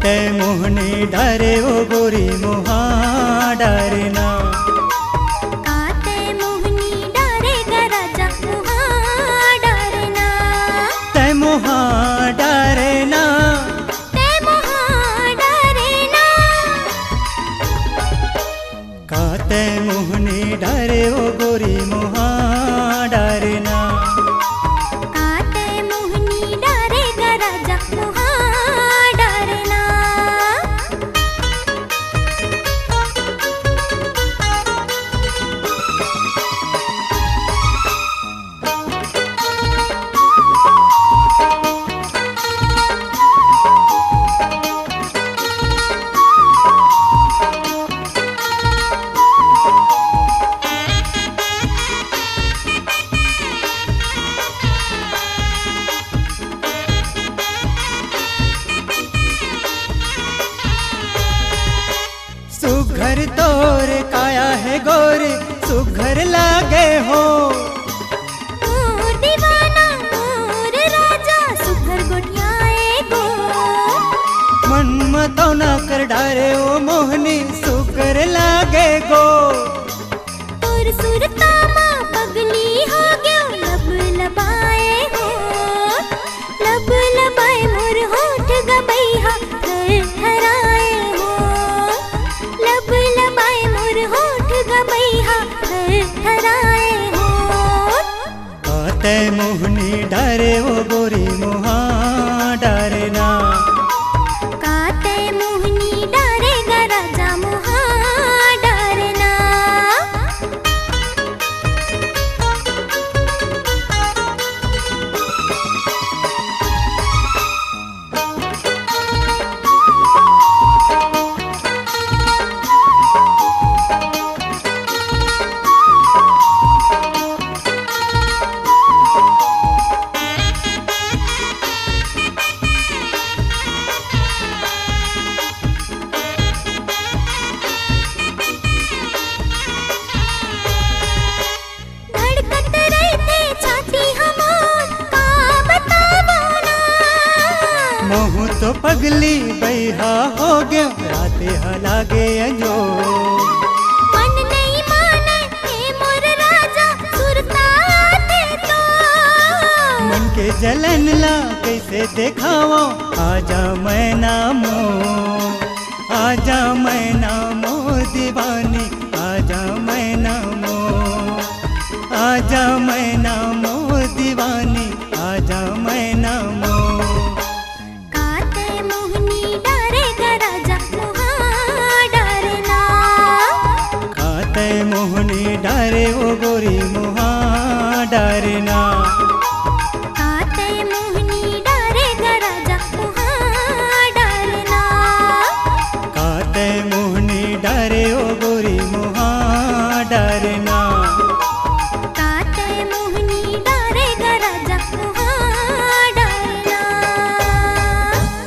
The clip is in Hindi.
काते मोहनी डरे वो गोरी मोहा डरना। काते मोहनी डरे गा राजा मोहा डरना। ते मोहा डरना, ते मोहा डरना। काते मोहनी डरे वो गोरी मोहा डरना। काते मोहनी डरे गा राजा मोहा डरना। सुघर तोर काया है गोरे सुघर लागे हो। मोर दीवाना मोर राजा सुघर गोठियाए गो। मन मतो न कर डारे ओ मोहनी सुघर लागे गो। तोर सुरता मां पगली हो गयो लब लबाए हो। लब लबाए मोर होठ गबैहा थर थराए हो। लब लबाए मोर होठ गबैहा थर थराए हो। काते मोहनी डरे वो गोरी मोहा डरना। काते मोहनी डरे गा राजा मोहा डरना। धड़कत रहते छाती हमार का बतावो ना। मोह तो पगली बैहा हो गयो राते हलागे अंजो। मन नहीं माने हे मोर राजा सुरता आते तो। मन के जलन ला कैसे देखाओ आजा मैं नामो। आजा मैं नामो दीवानी आजा मैं नामो।